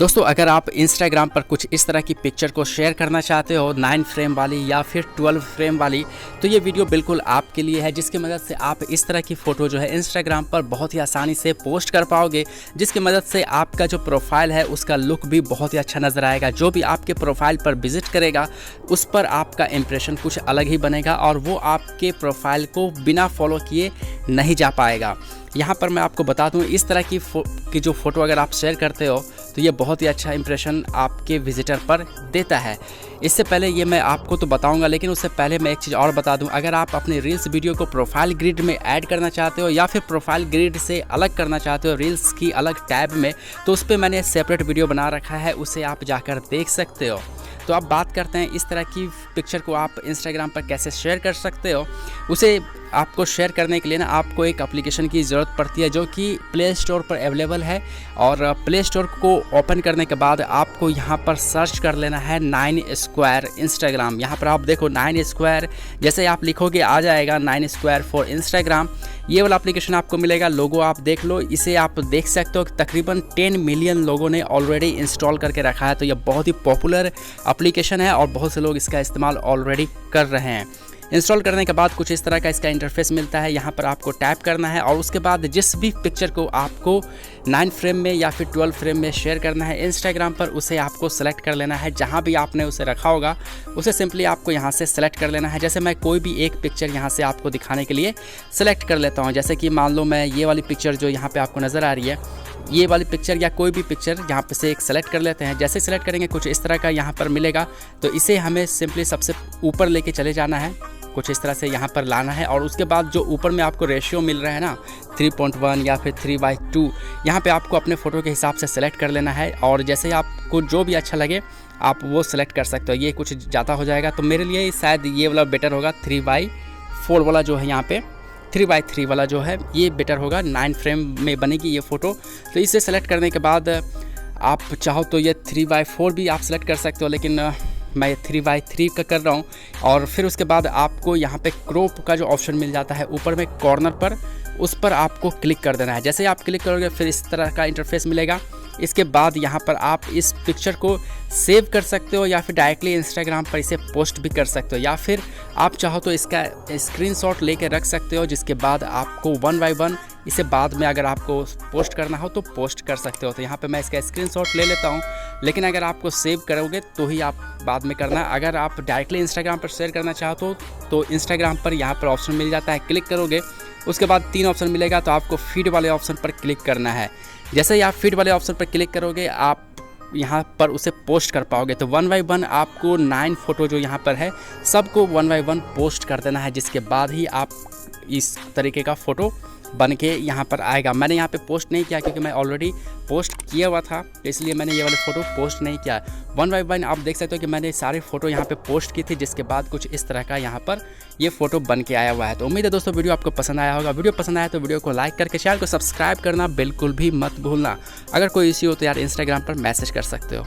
दोस्तों अगर आप इंस्टाग्राम पर कुछ इस तरह की पिक्चर को शेयर करना चाहते हो 9 फ्रेम वाली या फिर 12 फ्रेम वाली, तो ये वीडियो बिल्कुल आपके लिए है, जिसकी मदद से आप इस तरह की फ़ोटो जो है इंस्टाग्राम पर बहुत ही आसानी से पोस्ट कर पाओगे, जिसकी मदद से आपका जो प्रोफाइल है उसका लुक भी बहुत ही अच्छा नज़र आएगा। जो भी आपके प्रोफाइल पर विजिट करेगा उस पर आपका इंप्रेशन कुछ अलग ही बनेगा और वो आपके प्रोफाइल को बिना फॉलो किए नहीं जा पाएगा। यहाँ पर मैं आपको बता दूँ, इस तरह की जो फ़ोटो अगर आप शेयर करते हो तो ये बहुत ही अच्छा इंप्रेशन आपके विजिटर पर देता है। इससे पहले ये मैं आपको तो बताऊंगा, लेकिन उससे पहले मैं एक चीज़ और बता दूं, अगर आप अपने रील्स वीडियो को प्रोफाइल ग्रिड में ऐड करना चाहते हो या फिर प्रोफाइल ग्रिड से अलग करना चाहते हो रील्स की अलग टैब में, तो उस पर मैंने सेपरेट वीडियो बना रखा है, उसे आप जाकर देख सकते हो। तो अब बात करते हैं इस तरह की पिक्चर को आप इंस्टाग्राम पर कैसे शेयर कर सकते हो। उसे आपको शेयर करने के लिए ना आपको एक एप्लीकेशन की ज़रूरत पड़ती है जो कि प्ले स्टोर पर अवेलेबल है, और प्ले स्टोर को ओपन करने के बाद आपको यहाँ पर सर्च कर लेना है 9 स्क्वायर इंस्टाग्राम। यहाँ पर आप देखो 9 स्क्वायर, जैसे आप लिखोगे आ जाएगा 9 स्क्वायर फॉर इंस्टाग्राम। ये वाला एप्लीकेशन आपको मिलेगा, लोगो आप देख लो, इसे आप देख सकते हो तकरीबन 10 मिलियन लोगों ने ऑलरेडी इंस्टॉल करके रखा है। तो ये बहुत ही पॉपुलर एप्लीकेशन है और बहुत से लोग इसका इस्तेमाल ऑलरेडी कर रहे हैं। इंस्टॉल करने के बाद कुछ इस तरह का इसका इंटरफेस मिलता है, यहाँ पर आपको टैप करना है और उसके बाद जिस भी पिक्चर को आपको 9 फ्रेम में या फिर 12 फ्रेम में शेयर करना है इंस्टाग्राम पर, उसे आपको सेलेक्ट कर लेना है। जहाँ भी आपने उसे रखा होगा उसे सिंपली आपको यहाँ से सेलेक्ट कर लेना है। जैसे मैं कोई भी एक पिक्चर यहाँ से आपको दिखाने के लिए सेलेक्ट कर लेता हूँ, जैसे कि मान लो मैं ये वाली पिक्चर जो यहाँ पर आपको नज़र आ रही है, ये वाली पिक्चर या कोई भी पिक्चर यहाँ पे से एक सेलेक्ट कर लेते हैं। जैसे सेलेक्ट करेंगे कुछ इस तरह का यहाँ पर मिलेगा, तो इसे हमें सिंपली सबसे ऊपर लेके चले जाना है, कुछ इस तरह से यहाँ पर लाना है। और उसके बाद जो ऊपर में आपको रेशियो मिल रहा है ना 3.1 या फिर 3/2, यहाँ पे आपको अपने फ़ोटो के हिसाब से सेलेक्ट कर लेना है और जैसे आपको जो भी अच्छा लगे आप वो सेलेक्ट कर सकते हो। ये कुछ ज़्यादा हो जाएगा तो मेरे लिए शायद ये वाला बेटर होगा, 3/4 वाला जो है यहाँ पे 3/3 वाला जो है ये बेटर होगा, 9 फ्रेम में बनेगी ये फ़ोटो। तो इसे सेलेक्ट करने के बाद आप चाहो तो ये 3/4 भी आप सेलेक्ट कर सकते हो, लेकिन मैं 3/3 का कर रहा हूँ। और फिर उसके बाद आपको यहाँ पे क्रॉप का जो ऑप्शन मिल जाता है ऊपर में कॉर्नर पर, उस पर आपको क्लिक कर देना है। जैसे आप क्लिक करोगे फिर इस तरह का इंटरफेस मिलेगा। इसके बाद यहाँ पर आप इस पिक्चर को सेव कर सकते हो या फिर डायरेक्टली इंस्टाग्राम पर इसे पोस्ट भी कर सकते हो, या फिर आप चाहो तो इसका स्क्रीनशॉट लेके रख सकते हो, जिसके बाद आपको 1 बाय 1 इसे बाद में अगर आपको पोस्ट करना हो तो पोस्ट कर सकते हो। तो यहाँ पे मैं इसका स्क्रीनशॉट ले लेता हूँ, लेकिन अगर आपको सेव करोगे तो ही आप बाद में करना। अगर आप डायरेक्टली इंस्टाग्राम पर शेयर करना चाहते हो तो इंस्टाग्राम पर यहाँ पर ऑप्शन मिल जाता है, क्लिक करोगे उसके बाद 3 ऑप्शन मिलेगा, तो आपको फीड वाले ऑप्शन पर क्लिक करना है। जैसे ही आप फीड वाले ऑप्शन पर क्लिक करोगे आप यहाँ पर उसे पोस्ट कर पाओगे। तो 1 बाय 1 आपको 9 फ़ोटो जो यहाँ पर है सबको 1 बाय 1 पोस्ट कर देना है, जिसके बाद ही आप इस तरीके का फ़ोटो बन के यहाँ पर आएगा। मैंने यहाँ पे पोस्ट नहीं किया क्योंकि मैं ऑलरेडी पोस्ट किया हुआ था, इसलिए मैंने ये वाले फ़ोटो पोस्ट नहीं किया। 1 बाय 1 आप देख सकते हो कि मैंने सारे फ़ोटो यहाँ पे पोस्ट की थी, जिसके बाद कुछ इस तरह का यहाँ पर ये फ़ोटो बन के आया हुआ है। तो उम्मीद है दोस्तों वीडियो आपको पसंद आया होगा। वीडियो पसंद आया तो वीडियो को लाइक करके चैनल को सब्सक्राइब करना बिल्कुल भी मत भूलना। अगर कोई इश्यू हो तो यार इंस्टाग्राम पर मैसेज कर सकते हो।